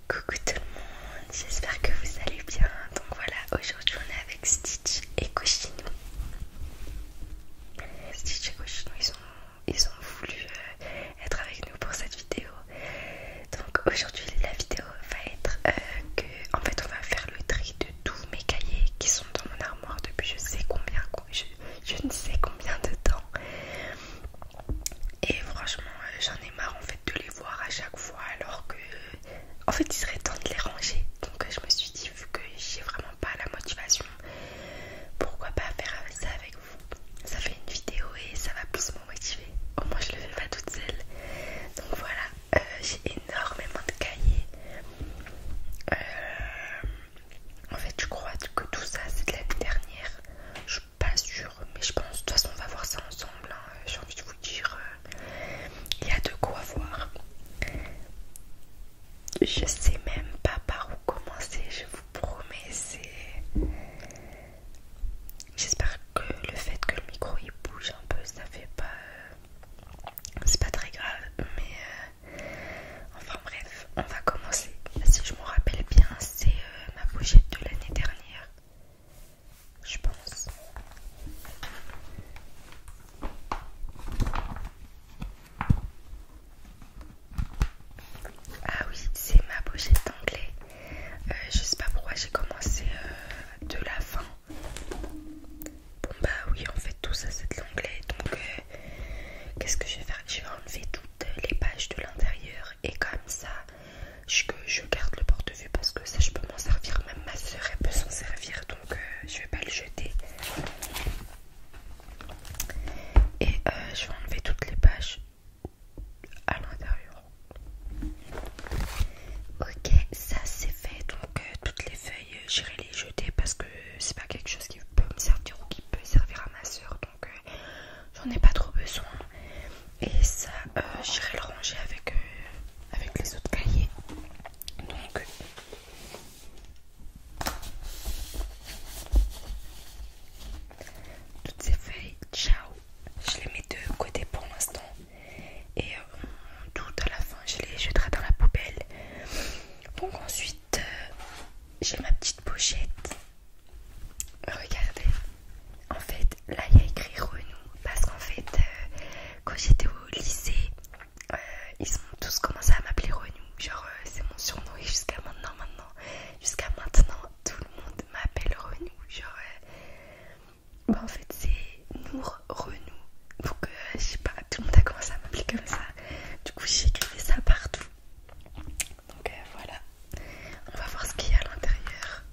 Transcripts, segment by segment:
Coucou tout le monde, j'espère que vous allez bien. Donc voilà, aujourd'hui on est avec Stitch et Cochinou. Stitch et Cochinou, ils ont voulu être avec nous pour cette vidéo. Donc aujourd'hui la vidéo va être que, en fait, on va faire le tri de tous mes cahiers qui sont dans mon armoire depuis je sais combien, je ne sais combien de temps. Et franchement, j'en ai marre en fait de les voir à chaque fois, alors que en fait il serait temps de les ranger. Donc je me suis dit, vu que j'ai vraiment pas la motivation, pourquoi pas faire ça avec vous. Ça fait une vidéo et ça va plus me motiver. Au moins je le fais pas toute seule. Donc voilà, j'ai énormément de cahiers. En fait je crois que tout ça c'est de l'année dernière. Je suis pas sûre, mais je pense, de toute façon on va voir ça ensemble, hein. J'ai envie de vous dire, il y a de quoi voir. Je sais même pas par où commencer, je vous promets. J'espère que le fait que le micro il bouge un peu, ça fait pas... C'est pas très grave, mais enfin bref, on va commencer. Si je me rappelle bien, c'est ma pochette de l'année dernière, je pense. Ah oui, c'est ma pochette d'anglais. Je sais pas pourquoi j'ai commencé de la fin. Bon bah oui, en fait tout ça c'est de l'anglais. Donc qu'est-ce que je vais faire? Je vais enlever toutes les pages de l'intérieur. Et comme ça, je garde le porte-vue, parce que ça je peux m'en servir. Même ma soeur elle peut s'en servir. Donc je vais pas le jeter. Et je vais enlever toutes les pages à l'intérieur. Ok, ça c'est fait. Donc toutes les feuilles j'irai les jeter, parce que c'est pas quelque chose qui peut me servir ou qui peut servir à ma soeur. Donc j'en ai pas trop besoin. Et ça j'irai le ranger avec les autres cahiers. Donc toutes ces feuilles, ciao, je les mets de côté pour l'instant. Et tout à la fin je les jetterai dans la poubelle. Donc ensuite j'ai ma petite pochette. Regardez, en fait là il y a écrit Renou, parce qu'en fait quand j'étais au lycée, ils ont tous commencé à m'appeler Renou. Genre c'est mon surnom, et jusqu'à maintenant tout le monde m'appelle Renou. Genre bah en fait c'est Nour Renou. Donc je sais pas, tout le monde a commencé à m'appeler comme ça. Du coup j'ai écrit ça partout. Donc voilà, on va voir ce qu'il y a à l'intérieur.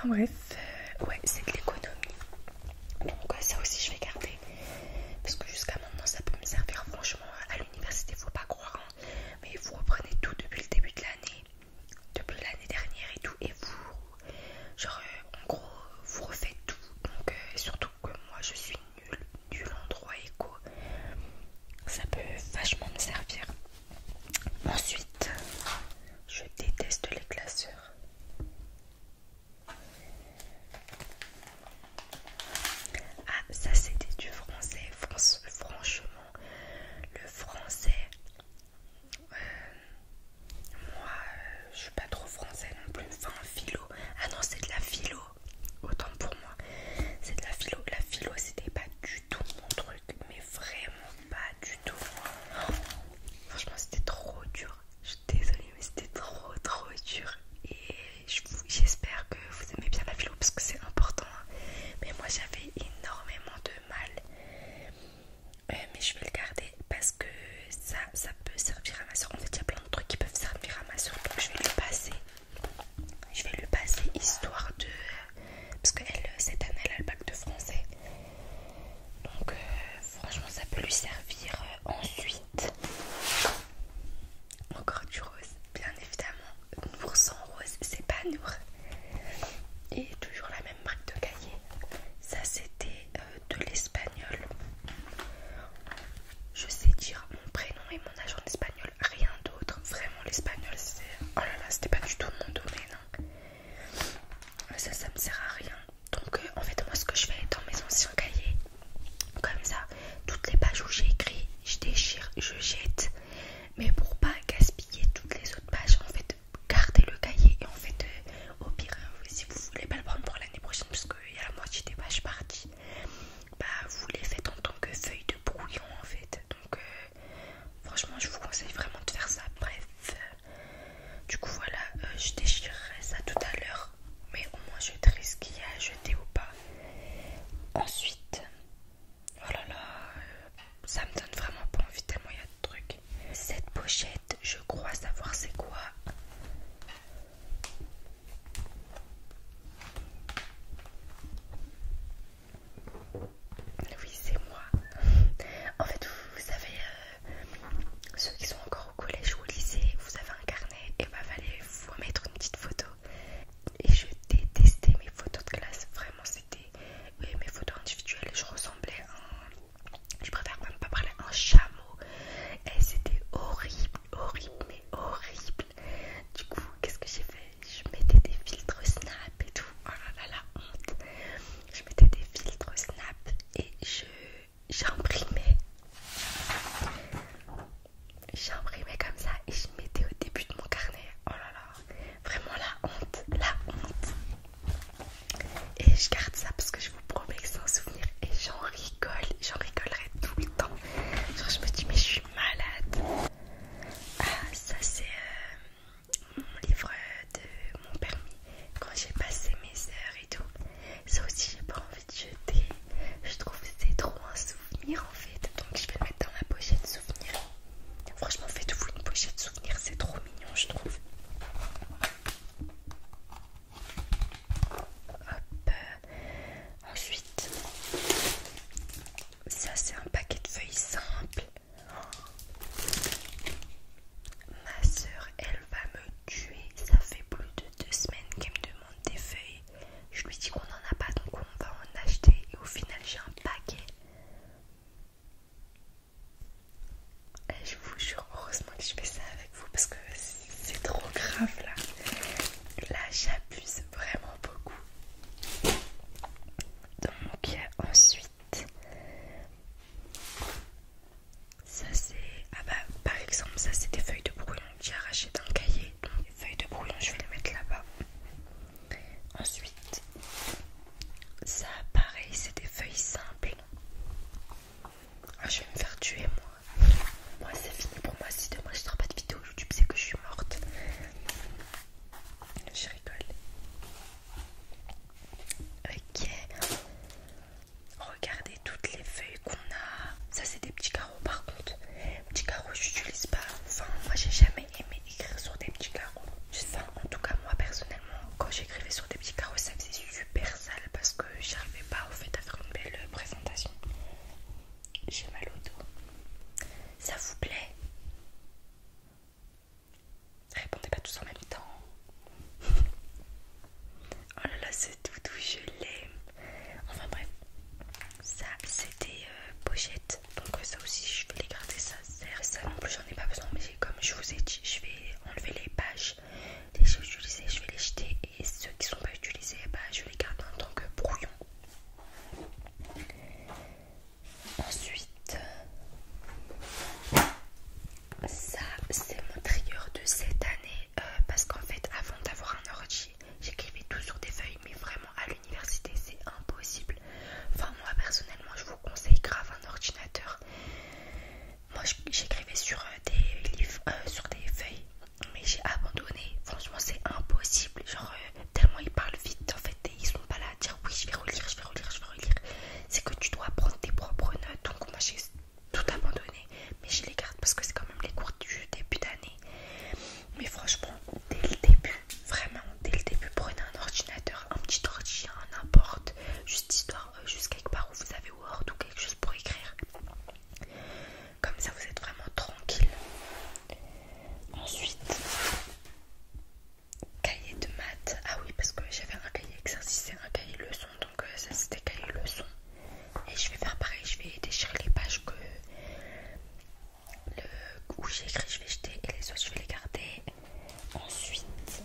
Enfin bref, ouais, c'est de l'économie. Donc ça aussi je vais garder. Parce que jusqu'à maintenant ça peut me servir. Franchement, à l'université, faut pas croire. Hein. Mais vous reprenez tout depuis le début de l'année. Depuis l'année dernière et tout. Et vous, genre en gros, vous refaites tout. Donc surtout que moi je suis nulle en droit éco. Ça peut vachement me servir. Ensuite, je déteste les classeurs. Ah, ça c'était du français. Franchement, le français, moi je suis pas trop français non plus. Enfin, philo. Ah non, c'est de la philo. Autant pour moi. C'est de la philo. La philo, c'était pas du tout mon truc. Mais vraiment pas du tout. Oh, franchement, c'était trop dur. Je suis désolée, mais c'était trop dur. Et j'espère que vous aimez bien la philo parce que c'est important. Hein. Mais moi, j'avais énormément de mal. Mais je vais le garder parce que ça peut servir à ma soeur. En fait, il y a plein de trucs qui peuvent servir à ma soeur. Donc, je vais lui passer. Je vais lui passer histoire de... Parce qu'elle, cette année, elle a le bac de français. Donc, franchement, ça peut lui servir. Ensuite, encore du rose, bien évidemment. Nour sans rose, c'est pas Nour. Et toujours la même marque de cahier. Ça, c'était de l'espagnol. Je sais dire mon prénom et mon âge en espagnol, rien d'autre. Vraiment, l'espagnol, c'est... Oh là là, c'était pas du tout mon domaine. Hein. Ça me sert à rien. Donc, en fait, moi, ce que je fais dans mes anciens cahiers, comme ça, toutes les pages où j'ai écrit, je déchire, je jette. Mais pour pas gaspiller toutes les autres pages, en fait, gardez le cahier. Et en fait, au pire, si vous voulez pas le prendre pour l'année prochaine, parce qu'il y a la moitié des pages parties, bah, vous les faites en tant que feuille de brouillon, en fait. Donc, franchement, je vous conseille vraiment de faire ça. Bref, du coup, voilà, je déchirerai ça tout à l'heure. Mais au moins, je sais ce qu'il y a à jeter ou pas. Ensuite, oh là là, ça me donne vraiment pas envie tellement il y a de trucs. Cette pochette, je crois savoir c'est quoi. Oui, c'est moi. En fait, vous savez, ceux qui sont encore au collège ou au lycée, vous avez un carnet et bah fallait vous mettre une petite photo. Et je détestais mes photos de classe. Vraiment, c'était mes photos individuelles. Je ressemblais à un... Je préfère même pas parler à un déchets utilisés, je vais les jeter, et ceux qui sont pas utilisés, bah, je les garde en tant que brouillon. Ensuite, ça c'est mon trigger de cette année, parce qu'en fait avant d'avoir un ordi, j'écrivais tout sur des feuilles, mais vraiment à l'université c'est impossible. Enfin moi personnellement je vous conseille grave un ordinateur. Moi j'écrivais sur des livres, sur des feuilles, mais j'ai abandonné. Franchement c'est impossible, genre tellement ils parlent vite en fait, et ils sont pas là à dire oui je vais relire, je vais relire, je vais relire. C'est que tu dois prendre tes propres notes, donc moi j'ai tout abandonné, mais je les garde parce que c'est quand même les cours du début d'année. Mais franchement dès le début, vraiment dès le début, prenez un ordinateur, un petit ordi, n'importe, juste histoire, juste quelque part où vous avez Word ou quelque chose pour écrire. Comme ça vous êtes vraiment tranquille. Ensuite, cahier de maths. Ah oui, parce que j'avais un cahier exercice et un cahier leçon, donc ça c'était cahier leçon. Et je vais faire pareil, je vais déchirer les pages où j'ai écrit, je vais jeter, et les autres je vais les garder. Ensuite,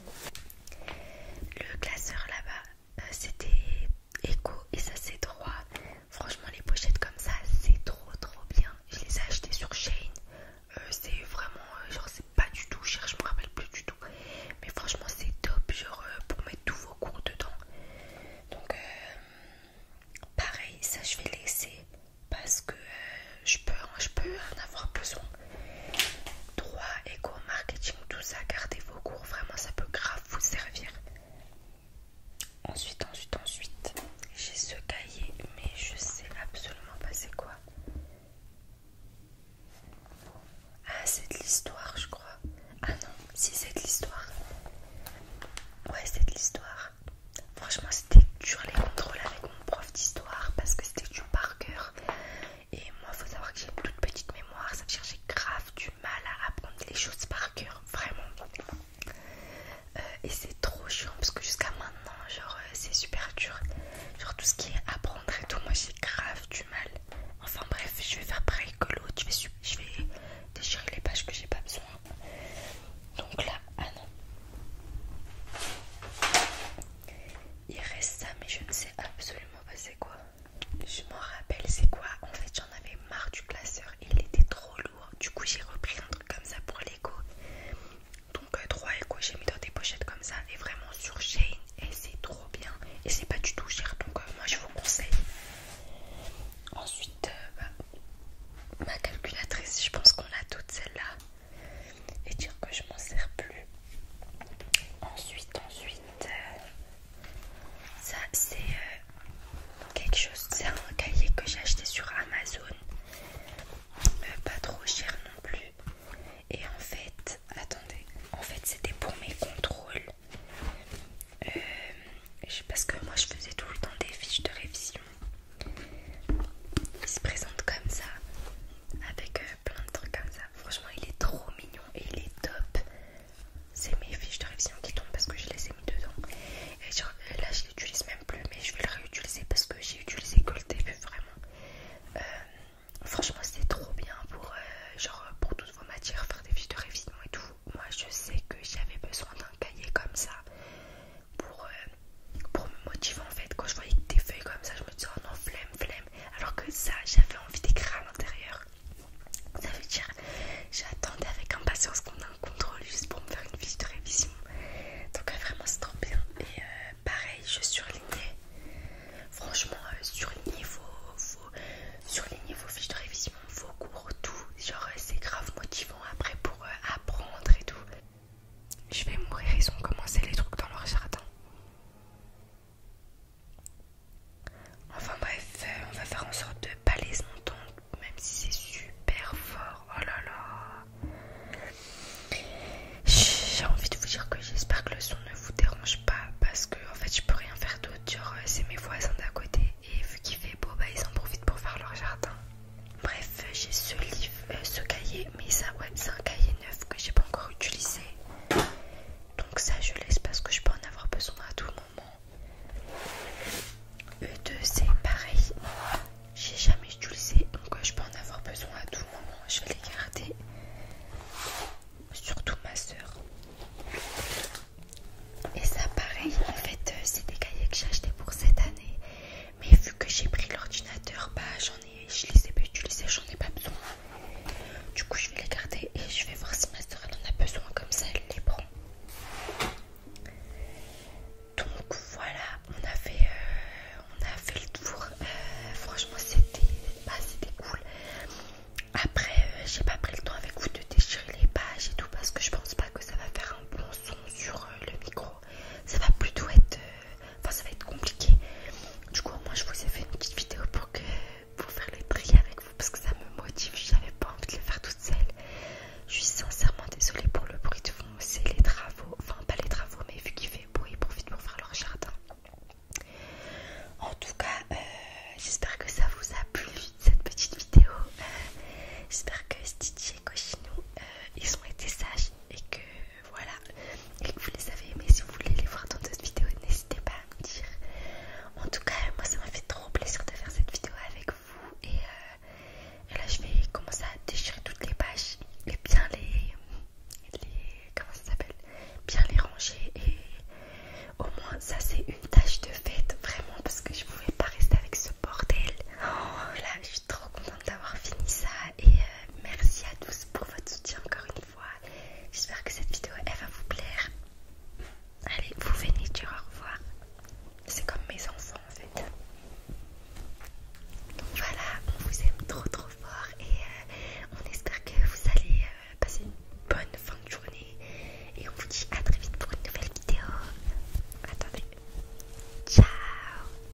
le classeur là-bas, c'était éco et ça c'est droit. Franchement les pochettes comme ça c'est trop bien. Je les ai achetées sur Shein. C'est vraiment genre c'est pas du tout cher, je me rappelle plus du tout, mais franchement c'est top, genre pour mettre tous vos cours dedans. Donc pareil, ça je vais laisser parce que je peux en avoir besoin. Droit, éco, marketing, tout ça, gardez vos cours, vraiment ça peut grave vous servir. Ensuite, j'ai ce cahier, mais je sais absolument pas c'est quoi. Ah, c'est de l'histoire, je crois. Ah non, si c'est de l'histoire. Ouais, c'est de l'histoire. Franchement, c'était dur les contrôles avec mon prof d'histoire parce que c'était du par cœur. Et moi, faut savoir que j'ai une toute petite mémoire. Ça veut dire que j'ai grave du mal à apprendre les choses par cœur, vraiment. Et c'est trop chiant parce que jusqu'à maintenant, genre, c'est super dur. Genre, tout ce qui est apprendre et tout, moi j'ai grave du mal. Enfin bref, je vais faire pareil que l'autre. Je vais déchirer les pages que j'ai pas besoin. Donc là, ah non. Il reste ça, mais je ne sais absolument pas c'est quoi. Je m'en rappelle c'est quoi. En fait, j'en avais marre du classeur. Il était trop lourd. Du coup, j'ai repris un truc comme ça pour l'éco. Donc 3 éco, j'ai mis dans des pochettes comme ça. Et vraiment sur Shein. Et c'est trop bien. Et c'est pas du tout cher. Donc moi, je vous conseille. Ensuite, ma calculatrice, je pense qu'on a toutes celle-là. Et dire que je m'en sers plus. Ensuite, ça c'est quelque chose, c'est un cahier que j'ai acheté sur Amazon, pas trop cher non plus. Et en fait, attendez, en fait c'était pour mes contrôles, parce que moi je faisais tout le temps des fiches de révision. Il se présente comme ça, avec plein de trucs comme ça. Franchement il est trop mignon et il est top. C'est mes fiches de révision qui tombent parce que je les ai mis dedans. Et genre, là je l'utilise même plus, mais je vais le réutiliser parce que j'ai utilisé que le début vraiment. Franchement c'est trop bien pour genre pour toutes vos matières, faire des fiches de révision et tout. Moi je sais que j'avais besoin d'un cahier comme ça pour me motiver en fait. Quand je voyais des feuilles comme ça, je me disais oh non flemme. Alors que ça j'avais envie d'écrire à l'intérieur. Ça veut dire j'attendais avec impatience qu'on ait un contrôle juste pour me faire une fiche de révision. Donc vraiment c'est trop bien. Et pareil je surlignais. Franchement surligner vos fiches de révision, vos cours, tout. Genre c'est grave motivant après pour apprendre et tout. Je vais mourir, ils ont commencé les trucs dans leur jardin. Enfin bref, on va faire en sorte de pas les entendre, même si c'est super fort. Oh là là. J'ai envie de vous dire que j'espère que le son ne vous dérange pas, parce que en fait je peux rien faire d'autre. Genre c'est mes voisins d'à côté et vu qu'il fait beau, bah ils en profitent pour faire leur jardin. Bref, j'ai ce livre, ce cahier, mais ça ouais c'est un cahier neuf que j'ai pas encore utilisé. Donc ça je l'ai